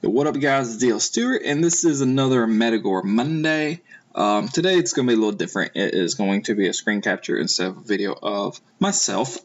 What up, guys? It's DL Stewart, and this is another Metagore Monday. Today it's going to be a little different. It is going to be a screen capture instead of a video of myself.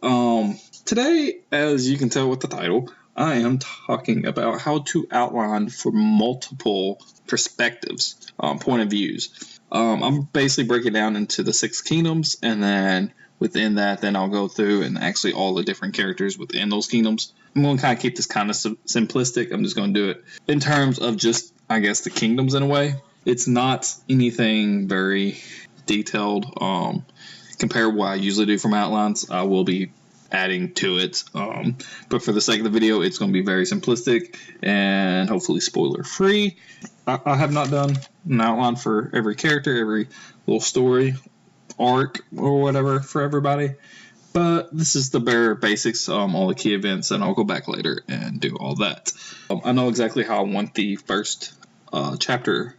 Today, as you can tell with the title, I am talking about how to outline for multiple perspectives, point of views. I'm basically breaking down into the 6 kingdoms, and then within that, then I'll go through and actually all the different characters within those kingdoms. I'm going to kind of keep this kind of simplistic. I'm just going to do it in terms of just, I guess, the kingdoms in a way. It's not anything very detailed compared to what I usually do for my outlines. I will be adding to it. But for the sake of the video, it's going to be very simplistic and hopefully spoiler free. I have not done an outline for every character, every little story, arc, or whatever for everybody. But this is the bare basics, all the key events, and I'll go back later and do all that. I know exactly how I want the first chapter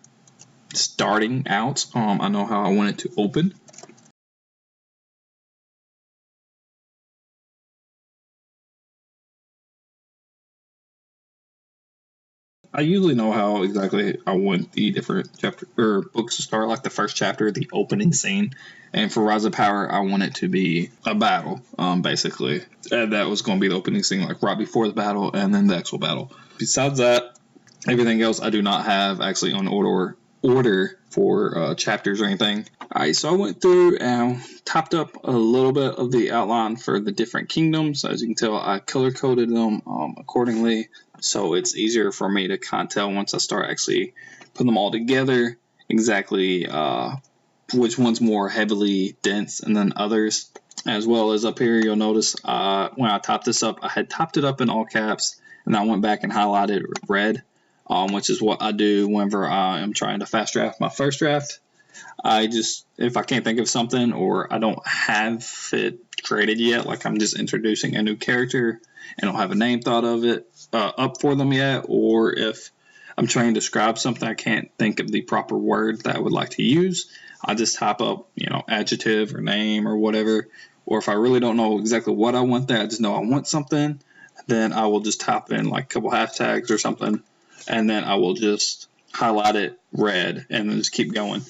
starting out. I know how I want it to open. I usually know how exactly I want the different chapter or books to start, like the first chapter, the opening scene. And for Rise of Power, I want it to be a battle, basically. And that was going to be the opening scene, like right before the battle, and then the actual battle. Besides that, everything else I do not have actually on order for chapters or anything. Alright, so I went through and topped up a little bit of the outline for the different kingdoms. As you can tell, I color coded them accordingly, so it's easier for me to kind of tell once I start actually putting them all together exactly which one's more heavily dense and then others. As well as up here, you'll notice when I topped this up, I had topped it up in all caps, and I went back and highlighted red, which is what I do whenever I am trying to fast draft my first draft. I just, if I can't think of something or I don't have it created yet, like I'm just introducing a new character and don't have a name thought of it up for them yet, or if I'm trying to describe something I can't think of the proper word that I would like to use, I just type up, adjective or name or whatever. Or if I really don't know exactly what I want there, I just know I want something, then I will just type in like a couple hashtags or something, and then I will just highlight it red and then just keep going.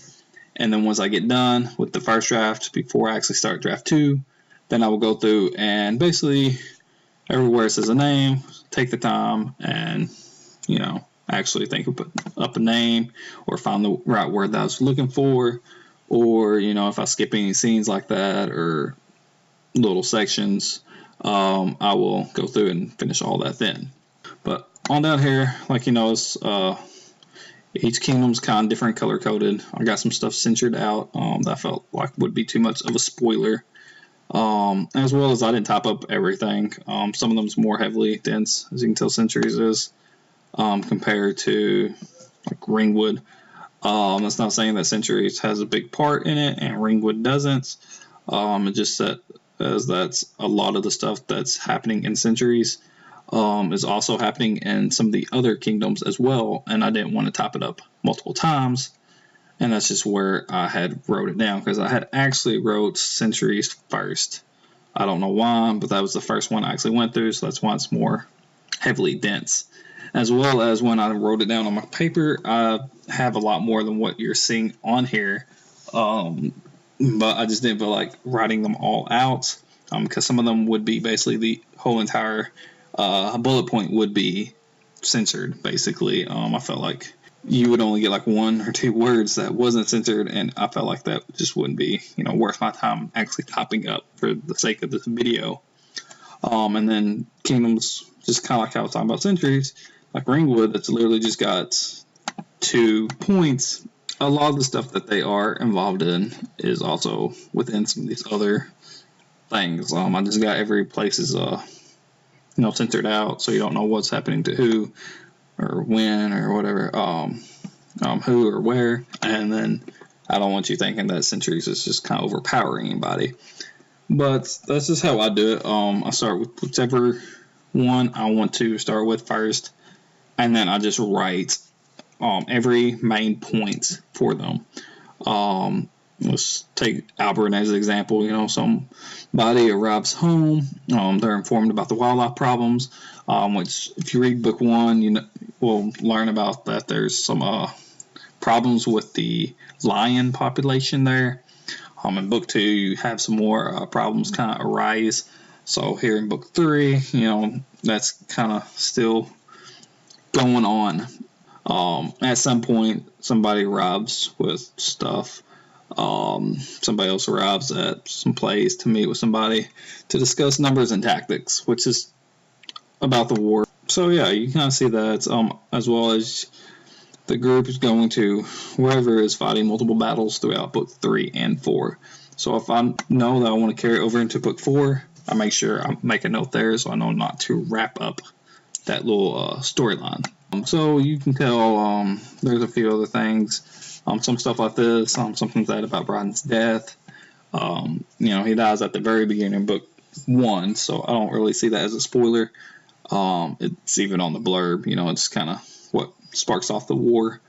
And then once I get done with the first draft, before I actually start draft 2, then I will go through and basically everywhere it says a name, take the time and, actually think up a name or find the right word that I was looking for. Or, if I skip any scenes like that or little sections, I will go through and finish all that then. But on down here, like it's each kingdom's kind of different color coded. I got some stuff censored out that I felt like would be too much of a spoiler. As well as I didn't top up everything. Some of them's more heavily dense, as you can tell Centuries is, compared to like Ringwood. That's not saying that Centuries has a big part in it and Ringwood doesn't. It just that as that's a lot of the stuff that's happening in Centuries is also happening in some of the other kingdoms as well, and I didn't want to top it up multiple times, and that's just where I had wrote it down, because I had actually wrote Centuries first. I don't know why, but that was the first one I actually went through, so that's why it's more heavily dense. As well as when I wrote it down on my paper, I have a lot more than what you're seeing on here, but I just didn't feel like writing them all out, because some of them would be basically the whole entire bullet point would be censored, basically. I felt like you would only get like 1 or 2 words that wasn't censored, and I felt like that just wouldn't be, worth my time actually topping up for the sake of this video. And then kingdoms, just kind of like how I was talking about Centuries, like Ringwood, that's literally just got 2 points. A lot of the stuff that they are involved in is also within some of these other things. I just got every place is censored out, so you don't know what's happening to who or when or whatever, who or where. And then I don't want you thinking that Centuries is just kind of overpowering anybody. But that's just how I do it. I start with whichever one I want to start with first, and then I just write every main point for them. let's take Albert as an example. You know, somebody arrives home. They're informed about the wildlife problems, which if you read book 1, you know, we'll learn about that. There's some problems with the lion population there. In book 2, you have some more problems kind of arise. So here in book 3, you know, that's kind of still going on. At some point, somebody arrives with stuff. Somebody else arrives at some place to meet with somebody to discuss numbers and tactics, which is about the war. So yeah, you kind of see that, as well as the group is going to wherever is fighting multiple battles throughout book 3 and 4. So if I know that I want to carry over into book 4, I make sure I make a note there so I know not to wrap up that little storyline. So you can tell there's a few other things. Some stuff like this, something sad about Bryden's death. You know, he dies at the very beginning of book 1, so I don't really see that as a spoiler. It's even on the blurb, you know, it's kind of what sparks off the war.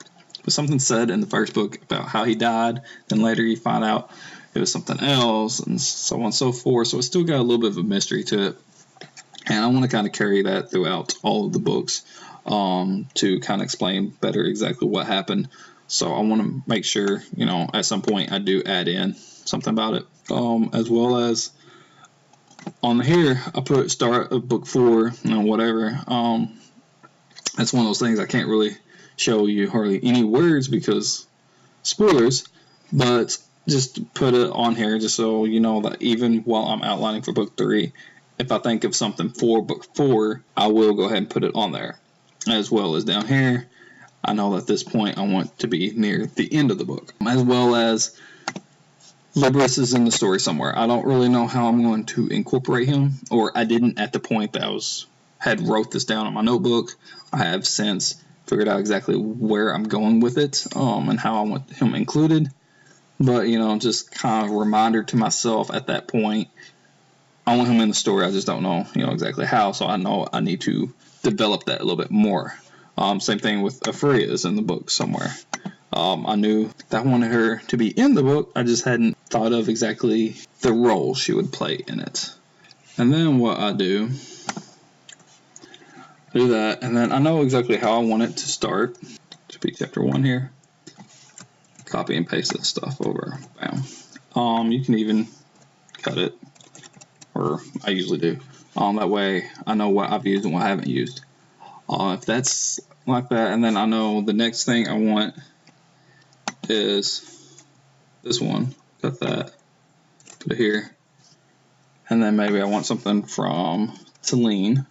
But something said in the first book about how he died, then later you find out it was something else, and so on and so forth. So it's still got a little bit of a mystery to it. And I want to kind of carry that throughout all of the books to kind of explain better exactly what happened. So I want to make sure, you know, at some point I do add in something about it. As well as on here, I put start of book 4, you know, whatever. That's one of those things I can't really show you hardly any words because spoilers, but just put it on here just so you know that even while I'm outlining for book 3, if I think of something for book 4, I will go ahead and put it on there. As well as down here, I know at this point I want to be near the end of the book. As well as Libris is in the story somewhere. I don't really know how I'm going to incorporate him, or I didn't at the point that I had wrote this down on my notebook. I have since figured out exactly where I'm going with it, and how I want him included. But, you know, just kind of a reminder to myself at that point, I want him in the story. I just don't know, you know, exactly how. So I know I need to develop that a little bit more. Same thing with Afria is in the book somewhere. I knew that I wanted her to be in the book. I just hadn't thought of exactly the role she would play in it. And then what I do that, and then I know exactly how I want it to start. To be chapter 1 here. Copy and paste this stuff over. Bam. You can even cut it, or I usually do. That way I know what I've used and what I haven't used. If that's like that, and then I know the next thing I want is this one. Cut that. Put it here. And then maybe I want something from Celine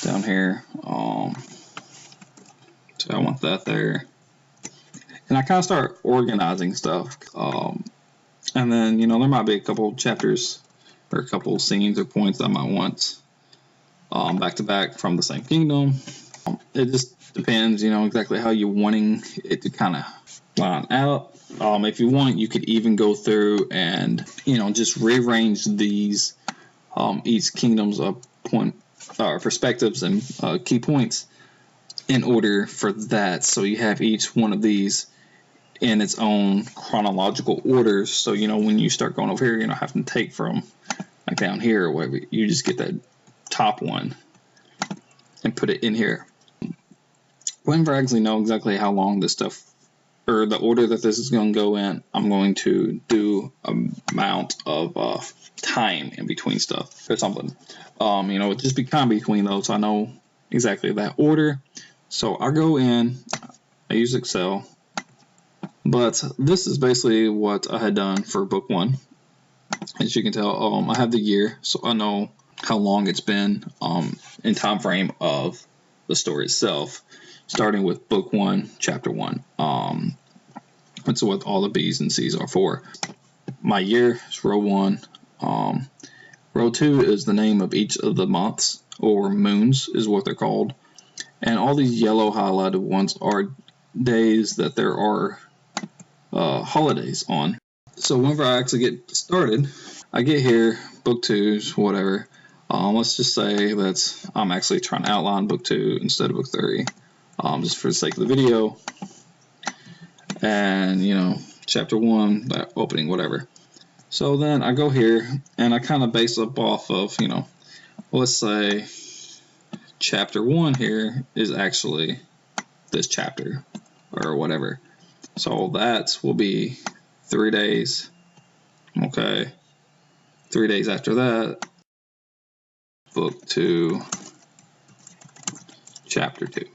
down here. So I want that there. And I kind of start organizing stuff. And then, you know, there might be a couple chapters or a couple scenes or points that I might want back to back from the same kingdom. It just depends, you know, exactly how you're wanting it to kind of line out. If you want, you could even go through and, you know, just rearrange these each kingdom's perspectives and key points in order for that. So you have each one of these in its own chronological order. So, you know, when you start going over here, you're not having to take from like down here or whatever. You just get that top one and put it in here. Whenever I actually know exactly how long this stuff, or the order that this is going to go in, I'm going to do an amount of time in between stuff or something. You know, just be kind of between those so I know exactly that order. So I go in, I use Excel, but this is basically what I had done for book 1. As you can tell, I have the year, so I know how long it's been in time frame of the story itself, starting with book 1, chapter 1. That's what all the B's and C's are for. My year is row 1. Row 2 is the name of each of the months, or moons is what they're called. And all these yellow highlighted ones are days that there are holidays on. So whenever I actually get started, I get here, book 2, whatever. Let's just say that I'm actually trying to outline book 2 instead of book 3, just for the sake of the video. And, you know, chapter 1, that opening, whatever. So then I go here and I kind of base up off of, let's say chapter 1 here is actually this chapter or whatever. So that will be 3 days. Okay. 3 days after that, book 2, chapter 2.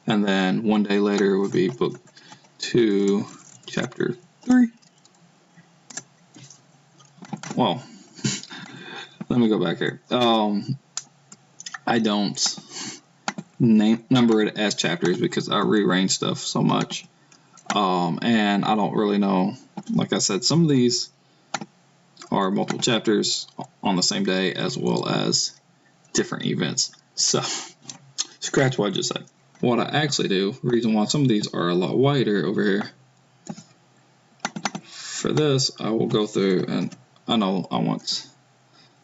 And then 1 day later would be book 2, chapter 3. Well, let me go back here. I don't number it as chapters because I rearrange stuff so much. And I don't really know. Like I said, some of these are multiple chapters on the same day as well as different events. So, scratch what I just said. What I actually do, the reason why some of these are a lot wider over here, for this, I will go through, and I know I want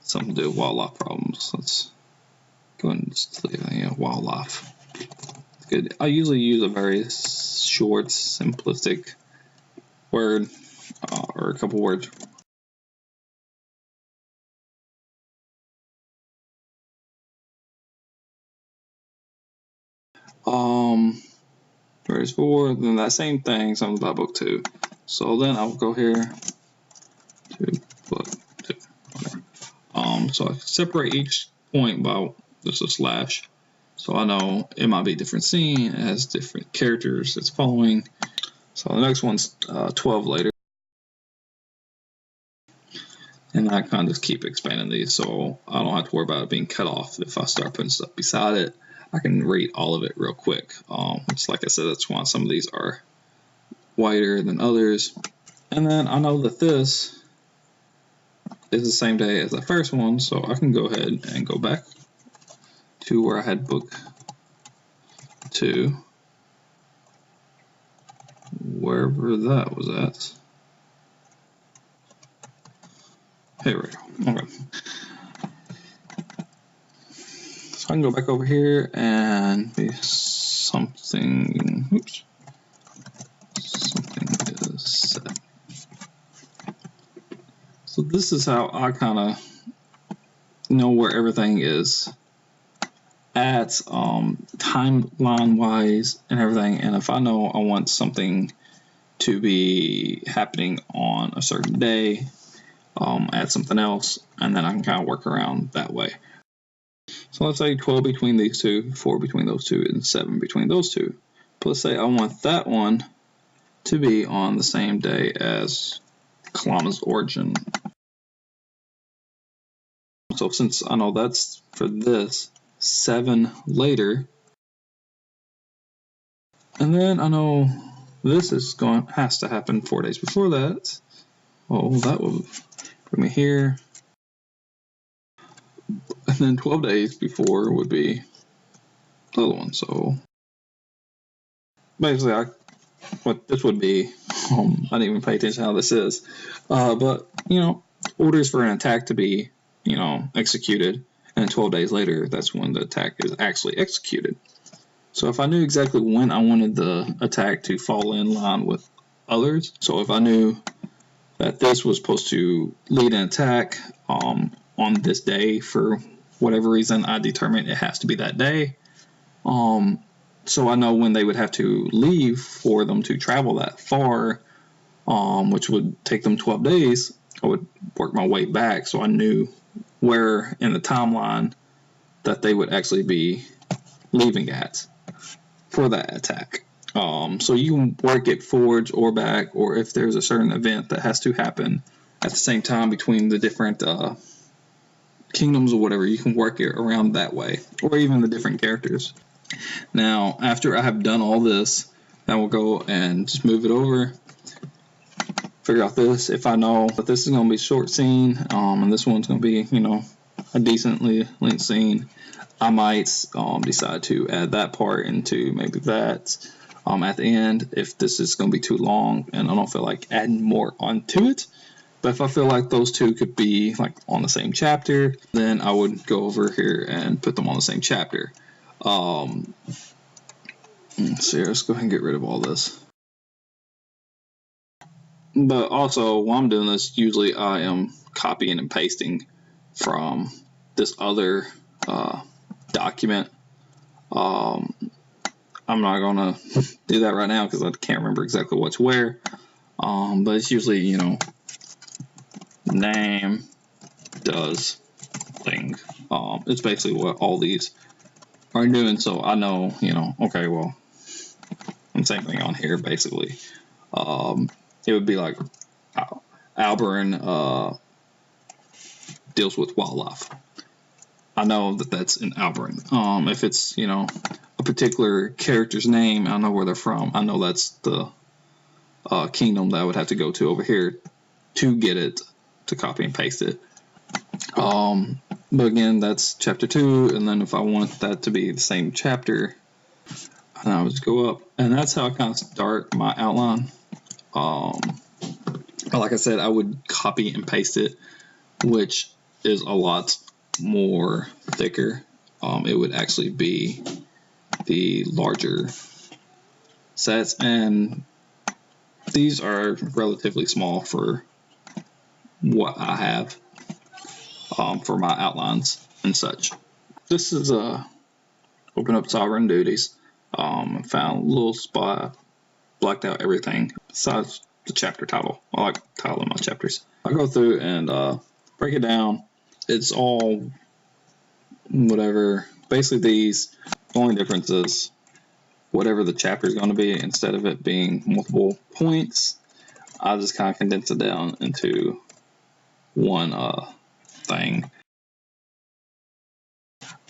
something to do with wildlife problems. Let's go ahead and just leave wildlife. Good. I usually use a very short, simplistic word or a couple words. Verse 4, then that same thing, something about book 2. So then I'll go here to book 2. Whatever. So I separate each point by just a slash. So I know it might be a different scene, it has different characters it's following. So the next one's 12 later. And I kind of just keep expanding these so I don't have to worry about it being cut off. If I start putting stuff beside it, I can read all of it real quick. Which, like I said, that's why some of these are wider than others. And then I know that this is the same day as the first one, so I can go ahead and go back to where I had book 2, wherever that was at. Here we go. Okay. So I can go back over here and be something. Oops. Something is set. So this is how I kind of know where everything is at timeline wise and everything. And if I know I want something to be happening on a certain day, add something else, and then I can kind of work around that way. So let's say 12 between these two, 4 between those two, and 7 between those two. But let's say I want that one to be on the same day as Kalama's origin. So since I know that's for this, 7 later, and then I know this is has to happen 4 days before that. Oh, that will bring me here. And then 12 days before would be the other one. So basically, what this would be, I didn't even pay attention to how this is. But, orders for an attack to be, executed. And 12 days later, that's when the attack is actually executed. So if I knew exactly when I wanted the attack to fall in line with others, so if I knew that this was supposed to lead an attack on this day for whatever reason, I determined it has to be that day. So I know when they would have to leave for them to travel that far, which would take them 12 days, I would work my way back so I knew where in the timeline that they would actually be leaving at for that attack. So you can work it forwards or back, or if there's a certain event that has to happen at the same time between the different kingdoms or whatever, you can work it around that way, or even the different characters. Now, after I have done all this, then we'll go and just move it over, figure out this. If I know that this is going to be a short scene, and this one's going to be, a decently length scene, I might decide to add that part into maybe that at the end if this is going to be too long and I don't feel like adding more onto it. But if I feel like those two could be like on the same chapter, then I would go over here and put them on the same chapter. Let's see, let's go ahead and get rid of all this. But also, while I'm doing this, usually I am copying and pasting from this other document. I'm not going to do that right now because I can't remember exactly what's where. But it's usually, name does thing. It's basically what all these are doing. So I know, okay, well, and same thing on here, basically. It would be like Alberin deals with wildlife. I know that that's in Alberin. If it's, a particular character's name, I know where they're from. I know that's the kingdom that I would have to go to over here to get it, to copy and paste it. But again, that's chapter 2, and then if I want that to be the same chapter, and I would just go up, and that's how I kind of start my outline. Like I said, I would copy and paste it, which is a lot more thicker. It would actually be the larger sets, and these are relatively small for what I have for my outlines and such. This is open up sovereign duties. I found a little spot, blacked out everything besides the chapter title. I like the title of my chapters. I go through and break it down. It's all whatever. Basically, the only difference is whatever the chapter is going to be, instead of it being multiple points, I just kind of condense it down into one thing.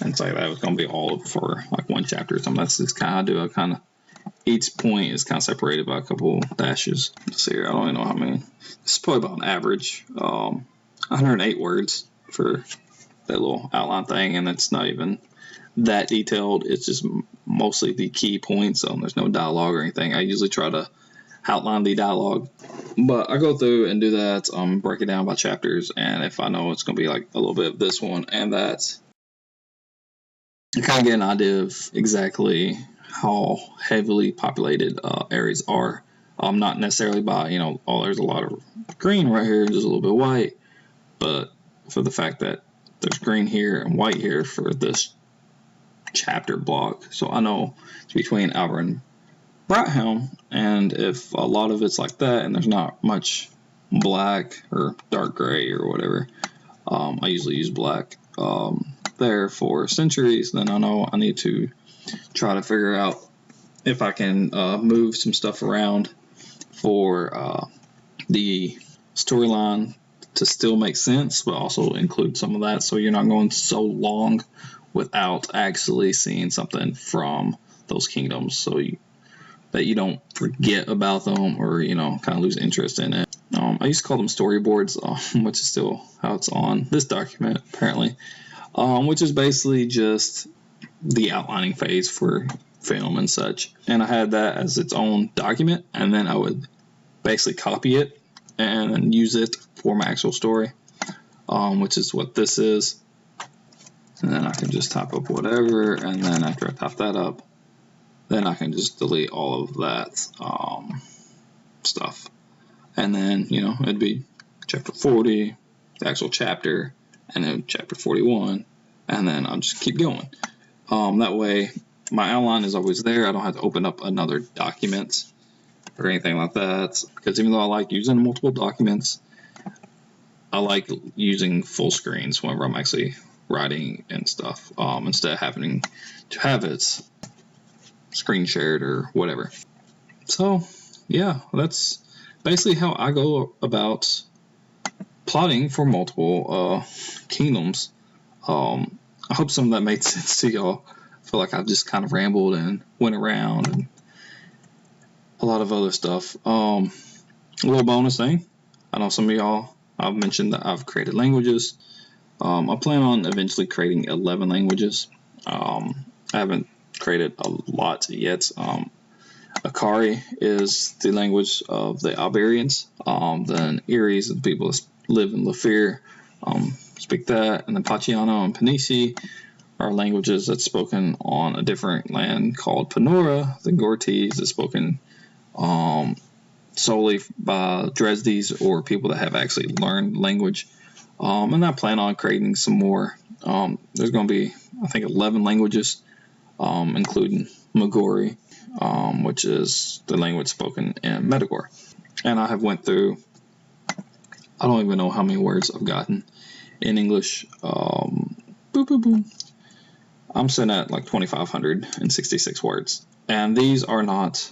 And say that was going to be all for like one chapter or something. That's just kind of each point is kind of separated by a couple dashes. Let's see here, I don't even know how many. This is probably about an average 108 words for that little outline thing, and it's not even that detailed. It's just mostly the key points. There's no dialogue or anything. I usually try to outline the dialogue, but I go through and do that, break it down by chapters, and if I know it's going to be like a little bit of this one and that, I kind of get an idea of exactly how heavily populated areas are. Not necessarily by, there's a lot of green right here, there's a little bit of white, but for the fact that there's green here and white here for this chapter block. So I know it's between Albert and Brighthelm, and if a lot of it's like that and there's not much black or dark gray or whatever, I usually use black there for centuries, then I know I need to try to figure out if I can move some stuff around for the storyline to still make sense, but also include some of that, so you're not going so long without actually seeing something from those kingdoms, so that you don't forget about them or kind of lose interest in it. I used to call them storyboards, which is still how it's on this document apparently, which is basically just the outlining phase for film and such. And I had that as its own document, and then I would basically copy it and use it for my actual story, which is what this is. And then I can just type up whatever, and then after I type that up, then I can just delete all of that stuff. And then, it'd be chapter 40, the actual chapter, and then chapter 41, and then I'll just keep going. That way, my outline is always there. I don't have to open up another document or anything like that, because even though I like using multiple documents, I like using full screens whenever I'm actually writing and stuff, instead of having to have it screen shared or whatever. So, yeah, that's basically how I go about plotting for multiple kingdoms. I hope some of that made sense to y'all. I feel like I've just kind of rambled and went around and a lot of other stuff. A little bonus thing. I know some of y'all, I've mentioned that I've created languages. I plan on eventually creating 11 languages. I haven't created a lot yet. Akari is the language of the Iberians. Then Eries, the people that live in Lafir, speak that. And then Paciano and Panici are languages that's spoken on a different land called Panora. The Gortese is spoken solely by Dresdes or people that have actually learned language. And I plan on creating some more. There's going to be, I think, 11 languages, including Metagore, which is the language spoken in Metagore. And I have went through, I don't even know how many words I've gotten in English. I'm sitting at like 2,566 words. And these are not,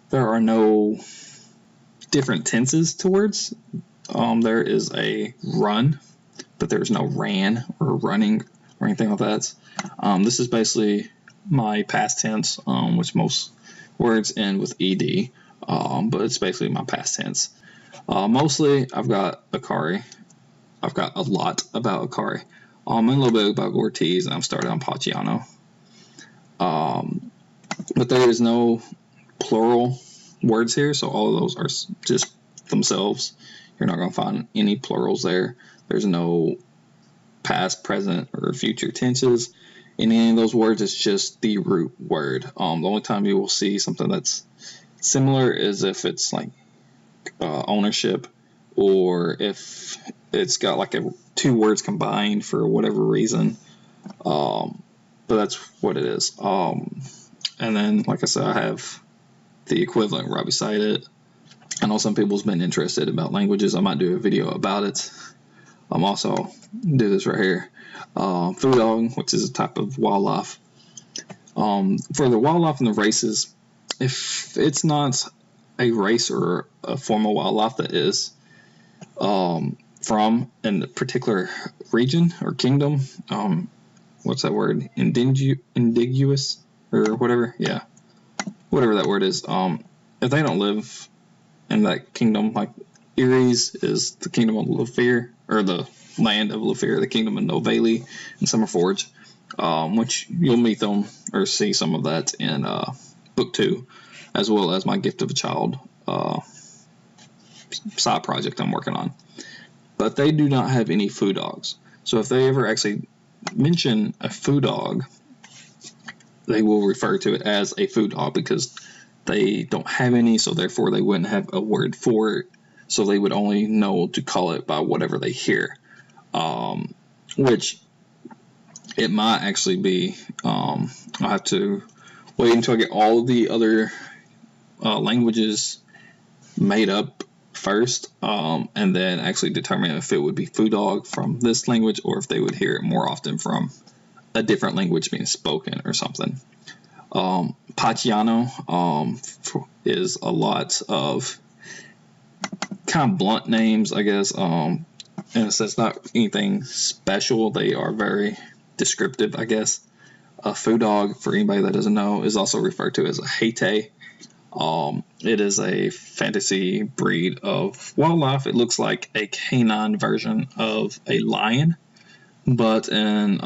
there are no different tenses to words. There is a run, but there's no ran or running or anything like that. This is basically my past tense, which most words end with ed, but it's basically my past tense. Mostly, I've got Akari. I've got a lot about Akari. And a little bit about Ortiz, and I'm started on Paciano. But there is no plural words here, so all of those are just themselves. You're not going to find any plurals there. There's no past, present, or future tenses in any of those words. It's just the root word. The only time you will see something that's similar is if it's like ownership, or if it's got like two words combined for whatever reason. But that's what it is. And then, like I said, I have the equivalent right beside it. I know some people's been interested about languages. I might do a video about it. I'm also do this right here. Food dog, which is a type of wildlife. For the wildlife and the races, if it's not a race or a form of wildlife that is from a particular region or kingdom, what's that word? Indigenous or whatever? Yeah. Whatever that word is. If they don't live in that kingdom, like Eries is the kingdom of Lufir, or the land of Lufir, the kingdom of Novaili and Summerforge, which you'll meet them or see some of that in book 2, as well as my Gift of a Child side project I'm working on. But they do not have any food dogs. So if they ever actually mention a food dog, they will refer to it as a food dog because they don't have any, so therefore they wouldn't have a word for it. So they would only know to call it by whatever they hear. Which it might actually be, I'll have to wait until I get all the other languages made up first, and then actually determine if it would be food dog from this language or if they would hear it more often from a different language being spoken or something. Paciano is a lot of kind of blunt names, I guess. And it's not anything special. They are very descriptive, I guess. A food dog, for anybody that doesn't know, is also referred to as a hete. It is a fantasy breed of wildlife. It looks like a canine version of a lion, but in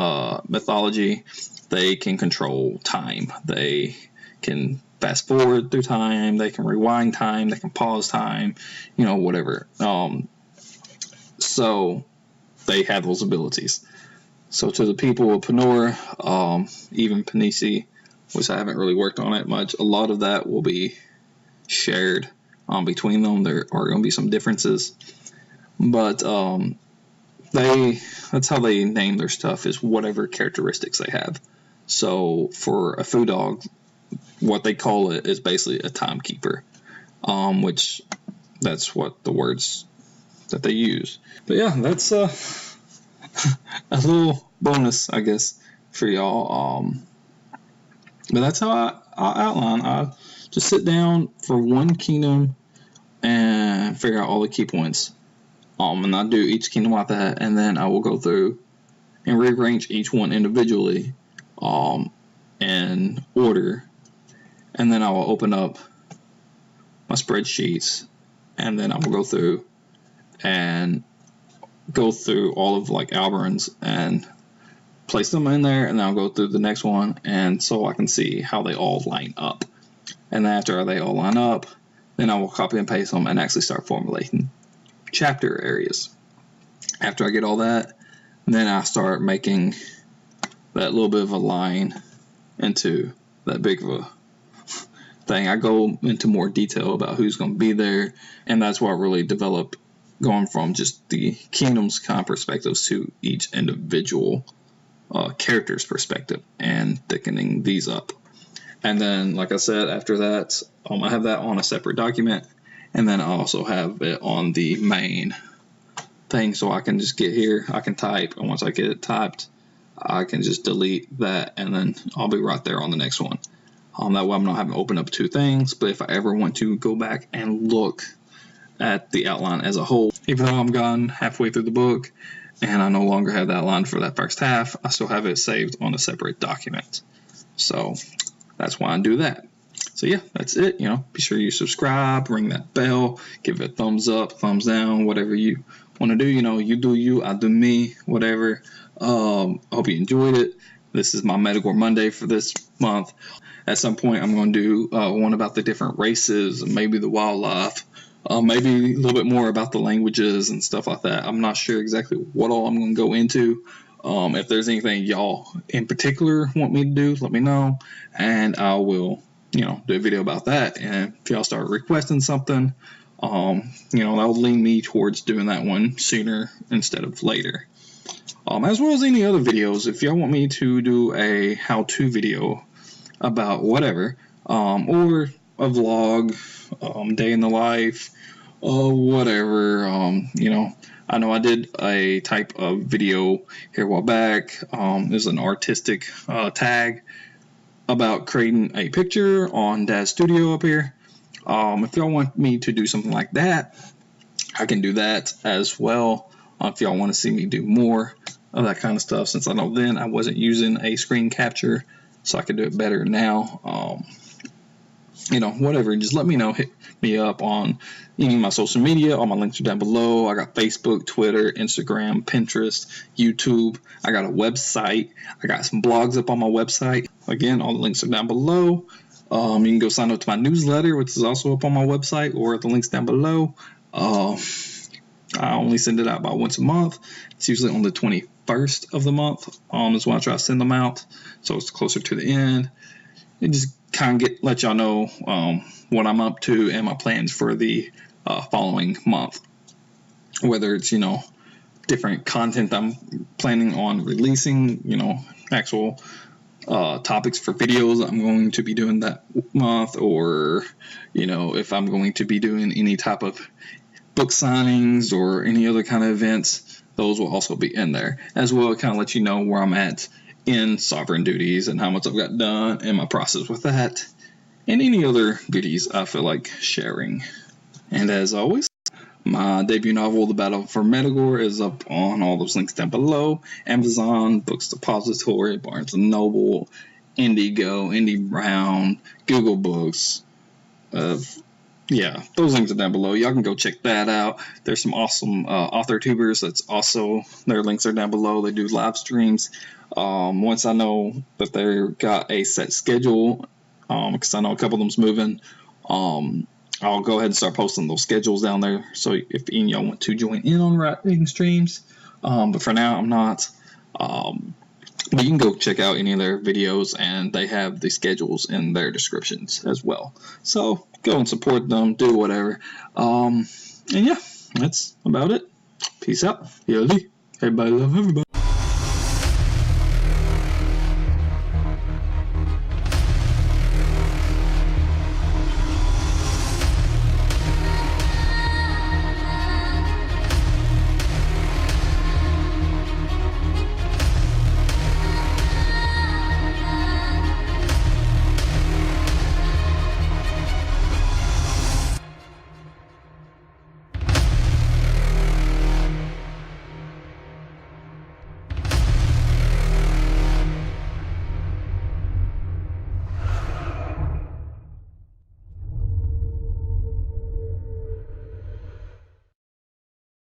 mythology, they can control time. They can fast forward through time. They can rewind time. They can pause time. Whatever. So they have those abilities. So to the people of Panora, even Panisi, which I haven't really worked on it much, a lot of that will be shared between them. There are going to be some differences, but that's how they name their stuff, is whatever characteristics they have. So for a food dog, what they call it is basically a timekeeper, which that's what the words that they use. But yeah, that's a little bonus, I guess, for y'all. But that's how I outline. I just sit down for one kingdom and figure out all the key points. And I do each kingdom like that, and then I will go through and rearrange each one individually in order. And then I will open up my spreadsheets, and then I will go through all of like Alberans and place them in there, and then I'll go through the next one, and so I can see how they all line up. And after they all line up, then I will copy and paste them and actually start formulating chapter areas. After I get all that, then I start making that little bit of a line into that big of thing. I go into more detail about who's going to be there, and that's what I really developed, going from just the kingdom's kind of perspectives to each individual character's perspective and thickening these up. And then, like I said, after that, I have that on a separate document, and then I also have it on the main thing, so I can just get here, I can type, and once I get it typed, I can just delete that, and then I'll be right there on the next one. That way I'm not having to open up two things, but if I ever want to go back and look at the outline as a whole, even though I'm gone halfway through the book and I no longer have that outline for that first half, I still have it saved on a separate document. So that's why I do that. So yeah, that's it. Be sure you subscribe, ring that bell, give it a thumbs up, thumbs down, whatever you want to do. You do you, I do me, whatever. I hope you enjoyed it. This is my Metagore Monday for this month. At some point, I'm going to do one about the different races and maybe the wildlife. Maybe a little bit more about the languages and stuff like that. I'm not sure exactly what all I'm going to go into. If there's anything y'all in particular want me to do, let me know, and I will, do a video about that. And if y'all start requesting something, that'll lean me towards doing that one sooner instead of later. As well as any other videos, if y'all want me to do a how-to video about whatever, or a vlog, day in the life, whatever, I know I did a type of video here a while back. There's an artistic tag about creating a picture on Dad's studio up here. If y'all want me to do something like that, I can do that as well. If y'all want to see me do more of that kind of stuff, since I know then I wasn't using a screen capture, so I can do it better now. Whatever, just let me know. Hit me up on any of my social media. All my links are down below. I got Facebook, Twitter, Instagram, Pinterest, YouTube. I got a website. I got some blogs up on my website. Again, all the links are down below. You can go sign up to my newsletter, which is also up on my website, or the links down below. I only send it out about once a month. It's usually on the 21st of the month. Is when I try to send them out, so it's closer to the end. And just kind of let y'all know what I'm up to and my plans for the following month. Whether it's different content I'm planning on releasing, actual topics for videos I'm going to be doing that month, or if I'm going to be doing any type of book signings or any other kind of events, those will also be in there as well. Kind of let you know where I'm at in sovereign duties and how much I've got done and my process with that, and any other goodies I feel like sharing. And as always, my debut novel, The Battle for Metagore, is up on all those links down below. Amazon, Books Depository, Barnes & Noble, Indigo, Indie Brown, Google Books. Those links are down below. Y'all can go check that out. There's some awesome author tubers. That's also, their links are down below. They do live streams. Once I know that they've got a set schedule, because I know a couple of them's moving, I'll go ahead and start posting those schedules down there. So if any of y'all want to join in on writing streams, but for now I'm not. But you can go check out any of their videos, and they have the schedules in their descriptions as well. So go and support them, do whatever. And yeah, that's about it. Peace out. Everybody love everybody.